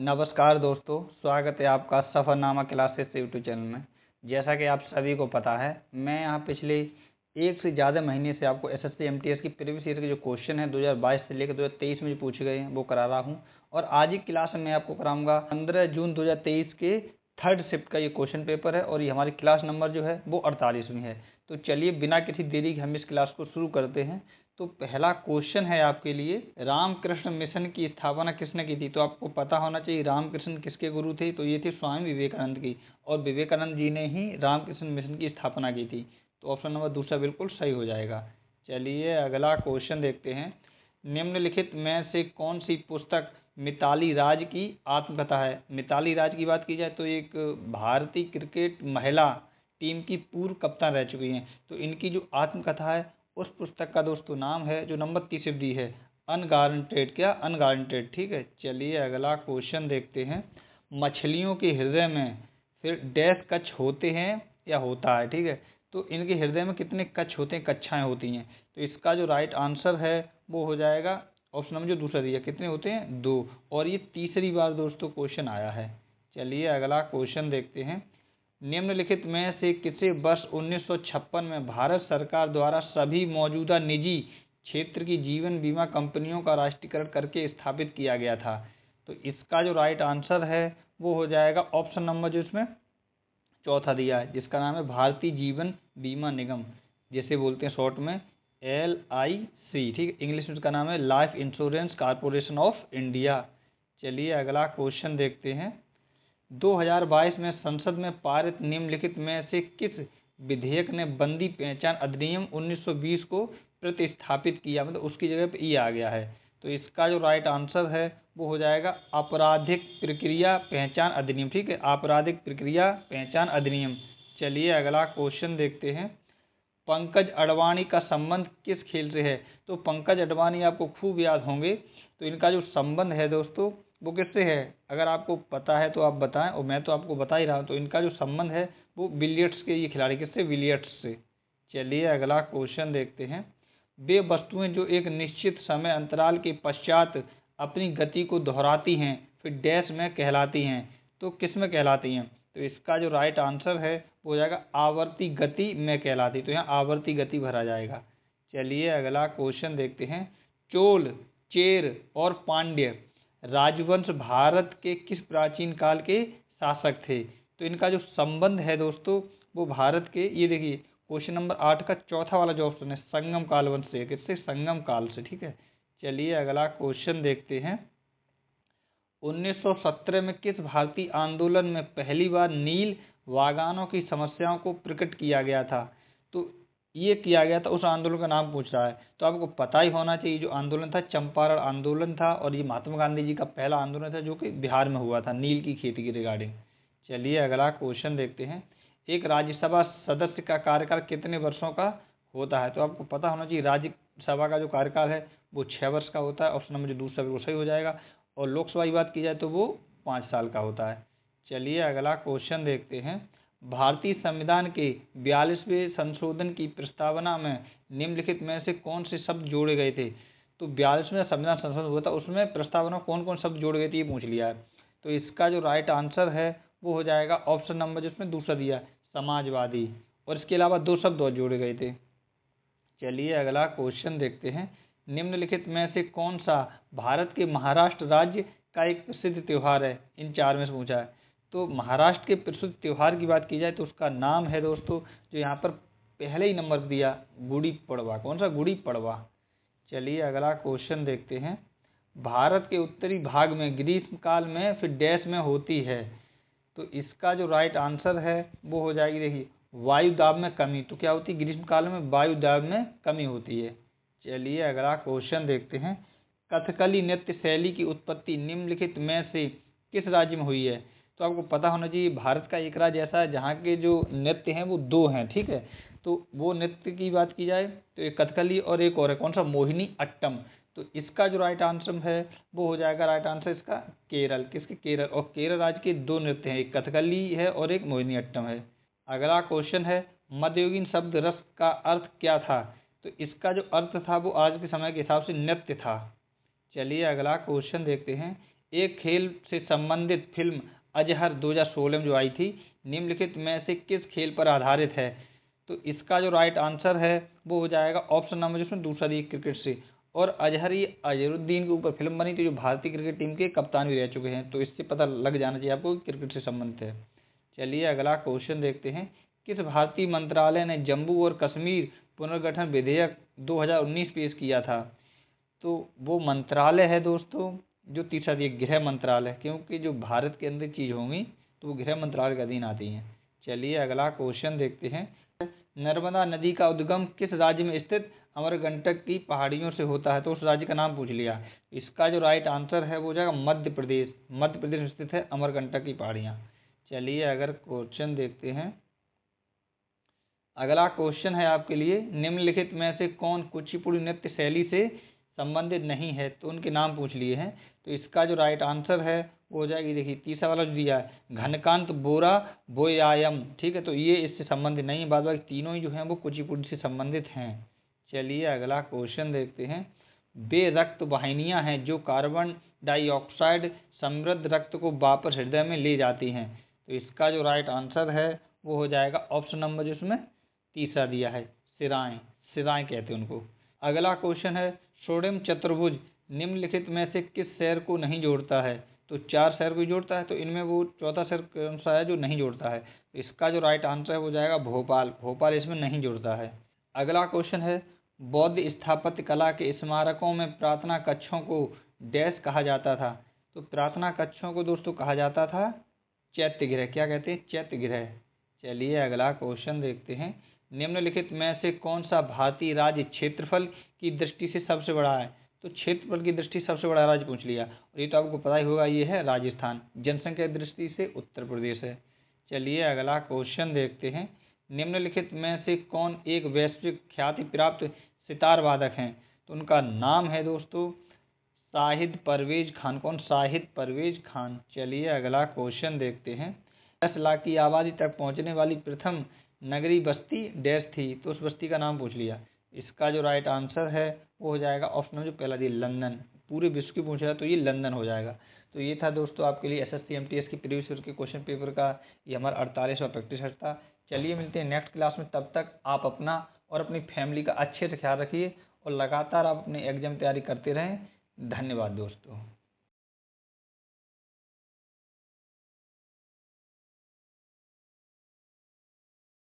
नमस्कार दोस्तों, स्वागत है आपका सफ़रनामा क्लासेस यूट्यूब चैनल में। जैसा कि आप सभी को पता है, मैं यहाँ पिछले एक से ज़्यादा महीने से आपको एसएससी एमटीएस की प्रीवियस ईयर के जो क्वेश्चन हैं 2022 से लेकर 2023 में जो पूछे गए हैं वो करा रहा हूँ। और आज की क्लास में मैं आपको कराऊंगा 15 जून 2023 के थर्ड शिफ्ट का ये क्वेश्चन पेपर है और ये हमारी क्लास नंबर जो है वो 48वीं है। तो चलिए बिना किसी देरी के हम इस क्लास को शुरू करते हैं। तो पहला क्वेश्चन है आपके लिए, रामकृष्ण मिशन की स्थापना किसने की थी? तो आपको पता होना चाहिए रामकृष्ण किसके गुरु थे। तो ये थे स्वामी विवेकानंद की, और विवेकानंद जी ने ही रामकृष्ण मिशन की स्थापना की थी। तो ऑप्शन नंबर दूसरा बिल्कुल सही हो जाएगा। चलिए अगला क्वेश्चन देखते हैं। निम्नलिखित में से कौन सी पुस्तक मिताली राज की आत्मकथा है? मिताली राज की बात की जाए तो एक भारतीय क्रिकेट महिला टीम की पूर्व कप्तान रह चुकी हैं। तो इनकी जो आत्मकथा है उस पुस्तक का दोस्तों नाम है, जो नंबर 30 दी है, अनगारंटेड। क्या? अनगारंटेड। ठीक है। चलिए अगला क्वेश्चन देखते हैं। मछलियों के हृदय में फिर डैश कच्छ होते हैं या होता है? ठीक है। तो इनके हृदय में कितने कच्छ होते हैं, कच्छाएं होती हैं? तो इसका जो राइट आंसर है वो हो जाएगा ऑप्शन नंबर जो दूसरा दिया, कितने होते हैं? 2। और ये तीसरी बार दोस्तों क्वेश्चन आया है। चलिए अगला क्वेश्चन देखते हैं। निम्नलिखित में से किसे वर्ष 1956 में भारत सरकार द्वारा सभी मौजूदा निजी क्षेत्र की जीवन बीमा कंपनियों का राष्ट्रीयकरण करके स्थापित किया गया था? तो इसका जो राइट आंसर है वो हो जाएगा ऑप्शन नंबर जो इसमें चौथा दिया है, जिसका नाम है भारतीय जीवन बीमा निगम, जिसे बोलते हैं शॉर्ट में LIC। ठीक है। इंग्लिश में इसका नाम है life insurance corporation of India. चलिए अगला क्वेश्चन देखते हैं। 2022 में संसद में पारित निम्नलिखित में से किस विधेयक ने बंदी पहचान अधिनियम 1920 को प्रतिस्थापित किया? मतलब उसकी जगह पे ई आ गया है। तो इसका जो राइट आंसर है वो हो जाएगा आपराधिक प्रक्रिया पहचान अधिनियम। ठीक है। आपराधिक प्रक्रिया पहचान अधिनियम। चलिए अगला क्वेश्चन देखते हैं। पंकज अडवाणी का संबंध किस खेल से है? तो पंकज अडवाणी आपको खूब याद होंगे। तो इनका जो संबंध है दोस्तों वो किससे है? अगर आपको पता है तो आप बताएं, और मैं तो आपको बता ही रहा हूँ। तो इनका जो संबंध है वो बिलियर्ड्स के ये खिलाड़ी, किससे? विलियर्ड्स से। चलिए अगला क्वेश्चन देखते हैं। वे वस्तुएं जो एक निश्चित समय अंतराल के पश्चात अपनी गति को दोहराती हैं फिर डैश में कहलाती हैं? तो किस में कहलाती हैं? तो इसका जो राइट आंसर है वो हो जाएगा आवर्ती गति में कहलाती। तो यहाँ आवर्ती गति भरा जाएगा। चलिए अगला क्वेश्चन देखते हैं। चोल, चेर और पांड्य राजवंश भारत के किस प्राचीन काल के शासक थे? तो इनका जो संबंध है दोस्तों वो भारत के, ये देखिए क्वेश्चन नंबर 8 का चौथा वाला जो ऑप्शन है, संगम काल वंश से। किससे? संगम काल से। ठीक है। चलिए अगला क्वेश्चन देखते हैं। 1917 में किस भारतीय आंदोलन में पहली बार नील वागानों की समस्याओं को प्रकट किया गया था? तो ये किया गया था, उस आंदोलन का नाम पूछ रहा है। तो आपको पता ही होना चाहिए, जो आंदोलन था चंपारण आंदोलन था, और ये महात्मा गांधी जी का पहला आंदोलन था जो कि बिहार में हुआ था, नील की खेती की रिगार्डिंग। चलिए अगला क्वेश्चन देखते हैं। एक राज्यसभा सदस्य का कार्यकाल कितने वर्षों का होता है? तो आपको पता होना चाहिए राज्यसभा का जो कार्यकाल है वो 6 वर्ष का होता है। ऑप्शन नंबर जो दूसरा बिल्कुल सही हो जाएगा। और लोकसभा की बात की जाए तो वो 5 साल का होता है। चलिए अगला क्वेश्चन देखते हैं। भारतीय संविधान के 42वें संशोधन की प्रस्तावना में निम्नलिखित में से कौन से शब्द जोड़े गए थे? तो 42वें संविधान संशोधन हुआ था, उसमें प्रस्तावना कौन कौन शब्द जोड़े गए थे ये पूछ लिया है। तो इसका जो राइट आंसर है वो हो जाएगा ऑप्शन नंबर जिसमें दूसरा दिया, समाजवादी। और इसके अलावा 2 शब्द और जोड़े गए थे। चलिए अगला क्वेश्चन देखते हैं। निम्नलिखित में से कौन सा भारत के महाराष्ट्र राज्य का एक प्रसिद्ध त्यौहार है? इन 4 में से पूछा है। तो महाराष्ट्र के प्रसिद्ध त्यौहार की बात की जाए तो उसका नाम है दोस्तों, जो यहाँ पर पहले ही नंबर दिया, गुड़ी पड़वा। कौन सा? गुड़ी पड़वा। चलिए अगला क्वेश्चन देखते हैं। भारत के उत्तरी भाग में ग्रीष्म काल में फिर डैश में होती है? तो इसका जो राइट आंसर है वो हो जाएगी, देखिए, वायु दाब में कमी। तो क्या होती है? ग्रीष्म काल में वायु दाब में कमी होती है। चलिए अगला क्वेश्चन देखते हैं। कथकली नृत्य शैली की उत्पत्ति निम्नलिखित में से किस राज्य में हुई है? तो आपको पता होना चाहिए भारत का एक राज्य ऐसा है जहाँ के जो नृत्य हैं वो 2 हैं। ठीक है। तो वो नृत्य की बात की जाए तो एक कथकली और एक और है, कौन सा? मोहिनी अट्टम। तो इसका जो राइट आंसर है वो हो जाएगा, राइट आंसर इसका केरल। किसके? केरल। और केरल राज्य के 2 नृत्य हैं, एक कथकली है और एक मोहिनी अट्टम है। अगला क्वेश्चन है। मध्ययुगीन शब्द रस का अर्थ क्या था? तो इसका जो अर्थ था वो आज के समय के हिसाब से नृत्य था। चलिए अगला क्वेश्चन देखते हैं। एक खेल से संबंधित फिल्म अजहर 2016 में जो आई थी, निम्नलिखित में से किस खेल पर आधारित है? तो इसका जो राइट आंसर है वो हो जाएगा ऑप्शन नंबर जिसमें दूसरा दी क्रिकेट से। और अजहर ये अजहरुद्दीन के ऊपर फिल्म बनी थी, जो भारतीय क्रिकेट टीम के कप्तान भी रह चुके हैं, तो इससे पता लग जाना चाहिए आपको कि क्रिकेट से संबंधित है। चलिए अगला क्वेश्चन देखते हैं। किस भारतीय मंत्रालय ने जम्मू और कश्मीर पुनर्गठन विधेयक 2019 पेश किया था? तो वो मंत्रालय है दोस्तों जो तीसरा दिया गृह मंत्रालय, क्योंकि जो भारत के अंदर चीज़ होंगी तो वो गृह मंत्रालय के अधीन आती हैं। चलिए अगला क्वेश्चन देखते हैं। नर्मदा नदी का उद्गम किस राज्य में स्थित अमरकंटक की पहाड़ियों से होता है? तो उस राज्य का नाम पूछ लिया। इसका जो राइट आंसर है वो हो जाएगा मध्य प्रदेश। मध्य प्रदेश में स्थित है अमरकंटक की पहाड़ियाँ। चलिए अगर क्वेश्चन देखते हैं। अगला क्वेश्चन है आपके लिए, निम्नलिखित में से कौन कुचिपुड़ी नृत्य शैली से संबंधित नहीं है? तो उनके नाम पूछ लिए हैं। तो इसका जो राइट आंसर है वो हो जाएगी, देखिए तीसरा वाला जो दिया है घनकांत बोरा बोयायम, ठीक है, तो ये इससे संबंधित नहीं है। बाद बाकी तीनों ही जो हैं वो कुचिपुड़ी से संबंधित हैं। चलिए अगला क्वेश्चन देखते हैं। वे रक्त वाहिनियाँ हैं जो कार्बन डाइऑक्साइड समृद्ध रक्त को वापस हृदय में ले जाती हैं। तो इसका जो राइट आंसर है वो हो जाएगा ऑप्शन नंबर जिसमें तीसरा दिया है सिराएं। सिराएं कहते हैं उनको। अगला क्वेश्चन है, सोडियम चतुर्भुज निम्नलिखित में से किस शहर को नहीं जोड़ता है? तो चार शहर को जोड़ता है, तो इनमें वो चौथा शहर कौन सा है जो नहीं जोड़ता है? तो इसका जो राइट आंसर हो जाएगा भोपाल। भोपाल इसमें नहीं जोड़ता है। अगला क्वेश्चन है, बौद्ध स्थापत्य कला के स्मारकों में प्रार्थना कक्षों को डैश कहा जाता था? तो प्रार्थना कक्षों को दोस्तों कहा जाता था चैत्य गृह। क्या कहते हैं? चैत्य गृह। चलिए अगला क्वेश्चन देखते हैं। निम्नलिखित में से कौन सा भारतीय राज्य क्षेत्रफल की दृष्टि से सबसे बड़ा है? तो क्षेत्रफल की दृष्टि से सबसे बड़ा राज्य पूछ लिया, और ये तो आपको पता ही होगा, ये है राजस्थान। जनसंख्या की दृष्टि से उत्तर प्रदेश है। चलिए अगला क्वेश्चन देखते हैं। निम्नलिखित में से कौन एक वैश्विक ख्याति प्राप्त सितार वादक हैं? तो उनका नाम है दोस्तों शाहिद परवेज खान। कौन? शाहिद परवेज खान। चलिए अगला क्वेश्चन देखते हैं। 10 लाख की आबादी तक पहुंचने वाली प्रथम नगरीय बस्ती डैश थी? तो उस बस्ती का नाम पूछ लिया। इसका जो राइट आंसर है वो हो जाएगा ऑप्शन में जो पहला दिया लंदन। पूरे विश्व की पूछा तो ये लंदन हो जाएगा। तो ये था दोस्तों आपके लिए एसएससी एमटीएस की प्रीवियस ईयर के क्वेश्चन पेपर का ये हमारा 48वां प्रैक्टिस सेट था। चलिए मिलते हैं नेक्स्ट क्लास में, तब तक आप अपना और अपनी फैमिली का अच्छे से ख्याल रखिए और लगातार आप अपने एग्जाम तैयारी करते रहें। धन्यवाद दोस्तों।